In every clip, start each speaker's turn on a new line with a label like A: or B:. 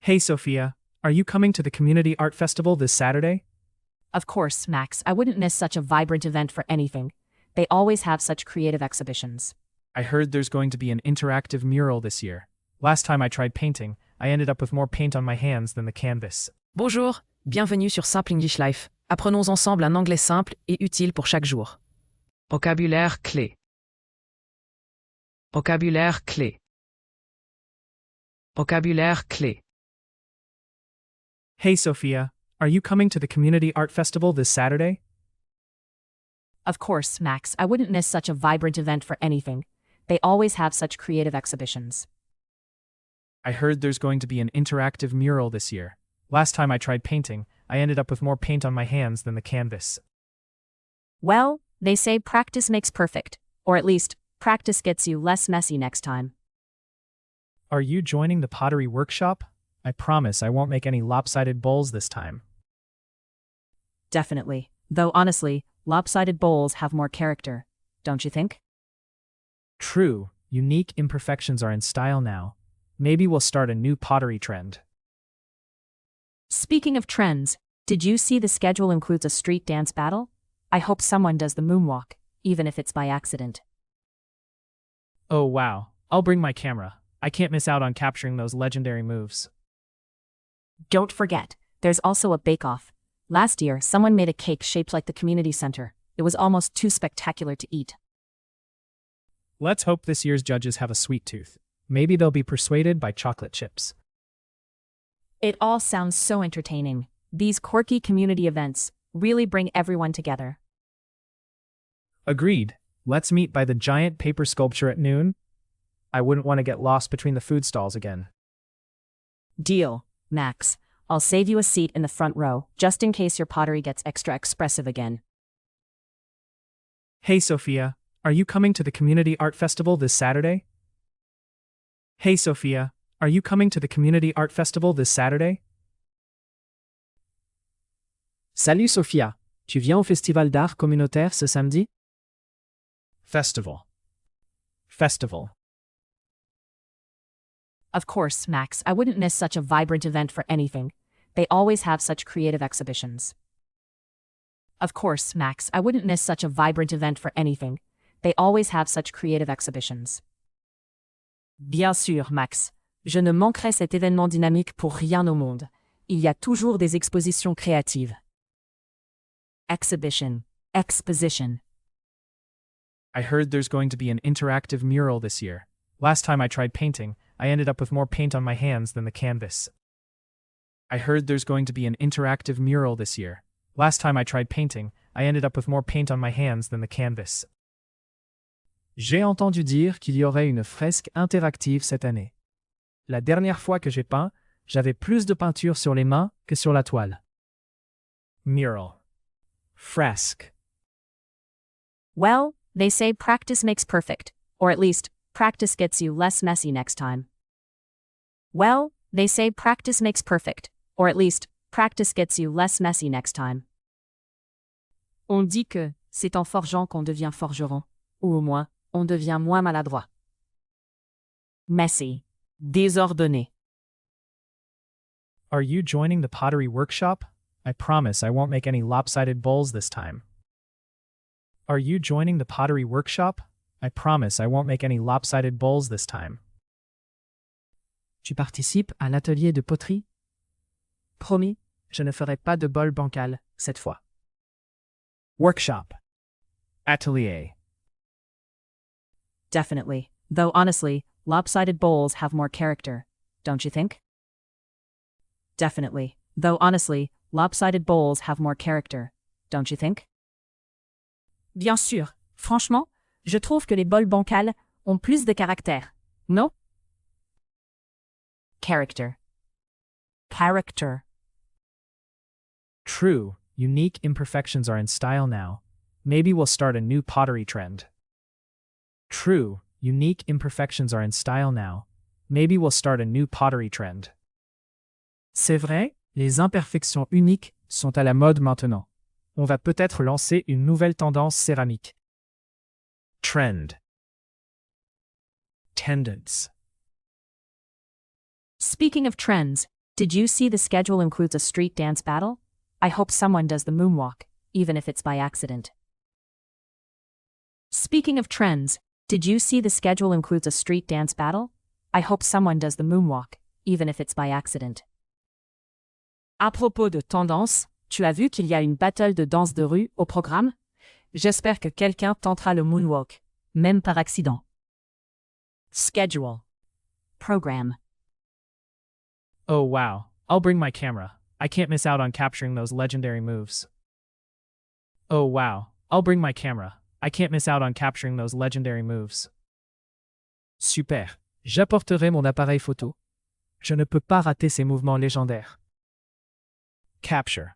A: Hey Sophia, are you coming to the Community Art Festival this Saturday?
B: Of course, Max, I wouldn't miss such a vibrant event for anything. They always have such creative exhibitions.
A: I heard there's going to be an interactive mural this year. Last time I tried painting, I ended up with more paint on my hands than the canvas.
C: Bonjour, bienvenue sur Simple English Life. Apprenons ensemble un anglais simple et utile pour chaque jour. Vocabulaire clé. Vocabulaire clé. Vocabulaire clé.
A: Hey Sophia, are you coming to the Community Art Festival this Saturday?
B: Of course, Max, I wouldn't miss such a vibrant event for anything. They always have such creative exhibitions.
A: I heard there's going to be an interactive mural this year. Last time I tried painting, I ended up with more paint on my hands than the canvas.
B: Well, they say practice makes perfect, or at least, practice gets you less messy next time.
A: Are you joining the pottery workshop? I promise I won't make any lopsided bowls this time.
B: Definitely. Though honestly, lopsided bowls have more character, don't you think?
A: True, unique imperfections are in style now. Maybe we'll start a new pottery trend.
B: Speaking of trends, did you see the schedule includes a street dance battle? I hope someone does the moonwalk, even if it's by accident.
A: Oh wow, I'll bring my camera. I can't miss out on capturing those legendary moves.
B: Don't forget, there's also a bake-off. Last year, someone made a cake shaped like the community center. It was almost too spectacular to eat.
A: Let's hope this year's judges have a sweet tooth. Maybe they'll be persuaded by chocolate chips.
B: It all sounds so entertaining. These quirky community events really bring everyone together.
A: Agreed. Let's meet by the giant paper sculpture at noon. I wouldn't want to get lost between the food stalls again.
B: Deal, Max. I'll save you a seat in the front row, just in case your pottery gets extra expressive again.
A: Hey Sophia, are you coming to the Community Art Festival this Saturday? Hey Sophia, are you coming to the Community Art Festival this Saturday?
D: Salut Sophia, tu viens au Festival d'art communautaire ce samedi?
A: Festival. Festival.
B: Of course, Max, I wouldn't miss such a vibrant event for anything. They always have such creative exhibitions. Of course, Max, I wouldn't miss such a vibrant event for anything. They always have such creative exhibitions. Bien sûr, Max. Je ne manquerai cet événement dynamique pour rien au monde. Il y a toujours des expositions créatives. Exhibition. Exposition.
A: I heard there's going to be an interactive mural this year. Last time I tried painting, I ended up with more paint on my hands than the canvas. I heard there's going to be an interactive mural this year. Last time I tried painting, I ended up with more paint on my hands than the canvas.
D: J'ai entendu dire qu'il y aurait une fresque interactive cette année. La dernière fois que j'ai peint, j'avais plus de peinture sur les mains que sur la toile.
A: Mural. Fresque.
B: Well, they say practice makes perfect, or at least, practice gets you less messy next time. Well, they say practice makes perfect, or at least, practice gets you less messy next time. On dit que c'est en forgeant qu'on devient forgeron, ou au moins, on devient moins maladroit. Messy. Désordonné.
A: Are you joining the pottery workshop? I promise I won't make any lopsided bowls this time. Are you joining the pottery workshop? I promise I won't make any lopsided bowls this time.
D: Tu participes à l'atelier de poterie? Promis, je ne ferai pas de bol bancal cette fois.
A: Workshop. Atelier.
B: Definitely. Though honestly, lopsided bowls have more character, don't you think? Definitely. Though honestly, lopsided bowls have more character, don't you think? Bien sûr. Franchement, je trouve que les bols bancals ont plus de caractère, non? Character. Character.
A: True, unique imperfections are in style now. Maybe we'll start a new pottery trend. True, unique imperfections are in style now. Maybe we'll start a new pottery trend.
D: C'est vrai, les imperfections uniques sont à la mode maintenant. On va peut-être lancer une nouvelle tendance céramique.
A: Trend. Tendance.
B: Speaking of trends, Did you see the schedule includes a street dance battle? I hope someone does the moonwalk, even if it's by accident. Speaking of trends, did you see the schedule includes a street dance battle? I hope someone does the moonwalk, even if it's by accident. À propos de tendance, tu as vu qu'il y a une battle de danse de rue au programme? J'espère que quelqu'un tentera le moonwalk, même par accident. Schedule. Program.
A: Oh wow, I'll bring my camera. I can't miss out on capturing those legendary moves. Oh wow, I'll bring my camera. I can't miss out on capturing those legendary moves.
D: Super. J'apporterai mon appareil photo. Je ne peux pas rater ces mouvements légendaires.
A: Capture.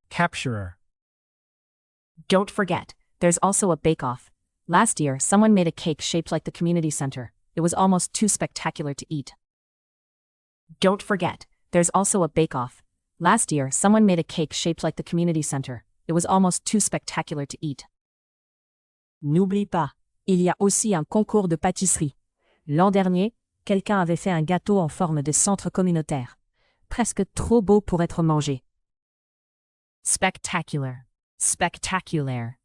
A: Capturer.
B: Don't forget, there's also a bake-off. Last year, someone made a cake shaped like the community center. It was almost too spectacular to eat. Don't forget, there's also a bake-off. Last year, someone made a cake shaped like the community center. It was almost too spectacular to eat. N'oublie pas, il y a aussi un concours de pâtisserie. L'an dernier, quelqu'un avait fait un gâteau en forme de centre communautaire. Presque trop beau pour être mangé. Spectacular. Spectacular.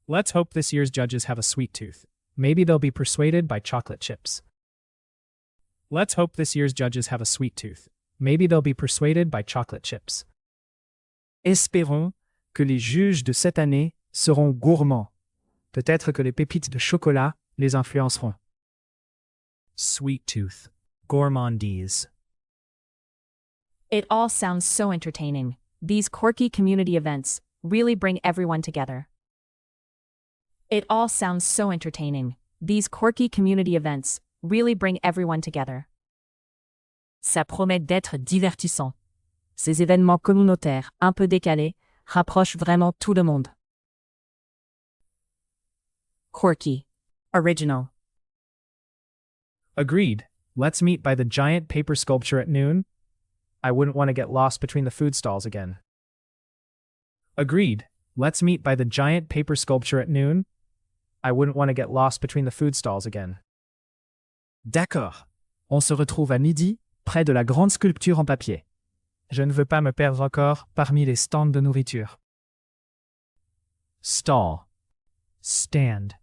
A: Let's hope this year's judges have a sweet tooth. Maybe they'll be persuaded by chocolate chips. Let's hope this year's judges have a sweet tooth. Maybe they'll be persuaded by chocolate chips.
D: Espérons que les juges de cette année seront gourmands. Peut-être que les pépites de chocolat les influenceront.
A: Sweet tooth. Gourmandise.
B: It all sounds so entertaining. These quirky community events really bring everyone together. It all sounds so entertaining. These quirky community events really bring everyone together. Ça promet d'être divertissant. Ces événements communautaires un peu décalés rapprochent vraiment tout le monde. Quirky. Original.
A: Agreed. Let's meet by the giant paper sculpture at noon. I wouldn't want to get lost between the food stalls again. Agreed. Let's meet by the giant paper sculpture at noon. I wouldn't want to get lost between the food stalls again.
D: D'accord. On se retrouve à midi, près de la grande sculpture en papier. Je ne veux pas me perdre encore parmi les stands de nourriture.
A: Stall. Stand.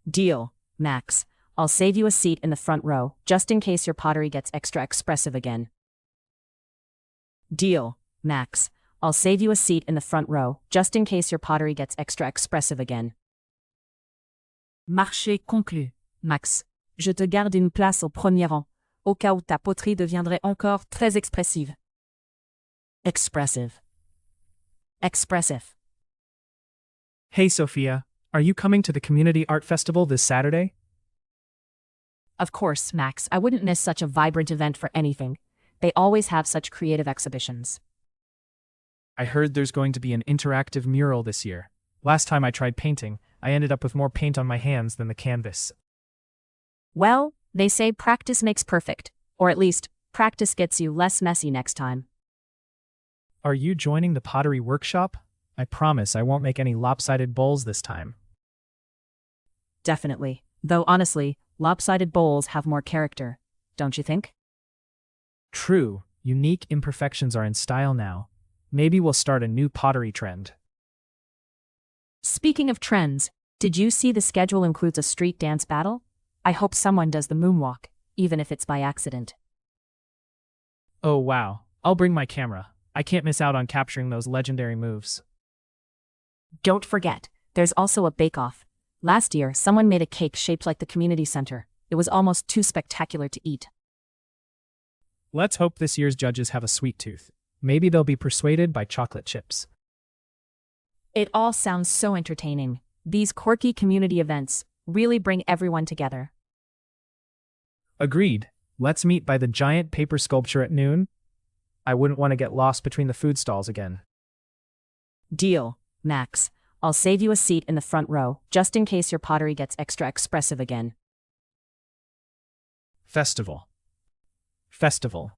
B: Deal, Max. I'll save you a seat in the front row, just in case your pottery gets extra expressive again. Deal, Max. I'll save you a seat in the front row, just in case your pottery gets extra expressive again. Marché conclu, Max. Je te garde une place au premier rang, au cas où ta poterie deviendrait encore très expressive. Expressive. Expressive.
A: Hey Sophia, are you coming to the Community Art Festival this Saturday?
B: Of course, Max, I wouldn't miss such a vibrant event for anything. They always have such creative exhibitions.
A: I heard there's going to be an interactive mural this year. Last time I tried painting, I ended up with more paint on my hands than the canvas.
B: Well, they say practice makes perfect, or at least, practice gets you less messy next time.
A: Are you joining the pottery workshop? I promise I won't make any lopsided bowls this time.
B: Definitely. Though honestly, lopsided bowls have more character, don't you think?
A: True, unique imperfections are in style now. Maybe we'll start a new pottery trend.
B: Speaking of trends, did you see the schedule includes a street dance battle? I hope someone does the moonwalk, even if it's by accident.
A: Oh wow, I'll bring my camera. I can't miss out on capturing those legendary moves.
B: Don't forget, there's also a bake-off. Last year, someone made a cake shaped like the community center. It was almost too spectacular to eat.
A: Let's hope this year's judges have a sweet tooth. Maybe they'll be persuaded by chocolate chips.
B: It all sounds so entertaining. These quirky community events really bring everyone together.
A: Agreed. Let's meet by the giant paper sculpture at noon. I wouldn't want to get lost between the food stalls again.
B: Deal, Max. I'll save you a seat in the front row, just in case your pottery gets extra expressive again.
A: Festival. Festival.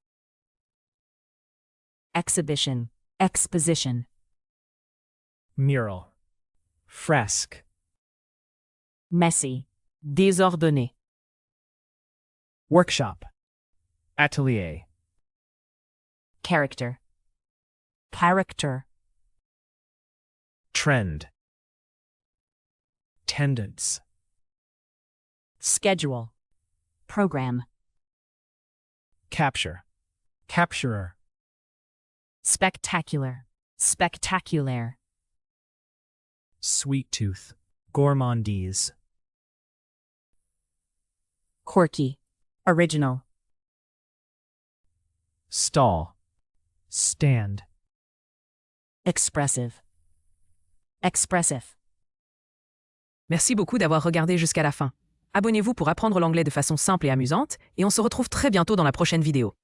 B: Exhibition. Exposition.
A: Mural. Fresque.
B: Messy. Désordonné.
A: Workshop. atelier,
B: character, character,
A: trend, tendance,
B: schedule, program,
A: capture, capturer,
B: spectacular, spectaculaire,
A: sweet tooth, gourmandise,
B: quirky, original,
A: stall, stand,
B: expressive, expressive.
C: Merci beaucoup d'avoir regardé jusqu'à la fin. Abonnez-vous pour apprendre l'anglais de façon simple et amusante, et on se retrouve très bientôt dans la prochaine vidéo.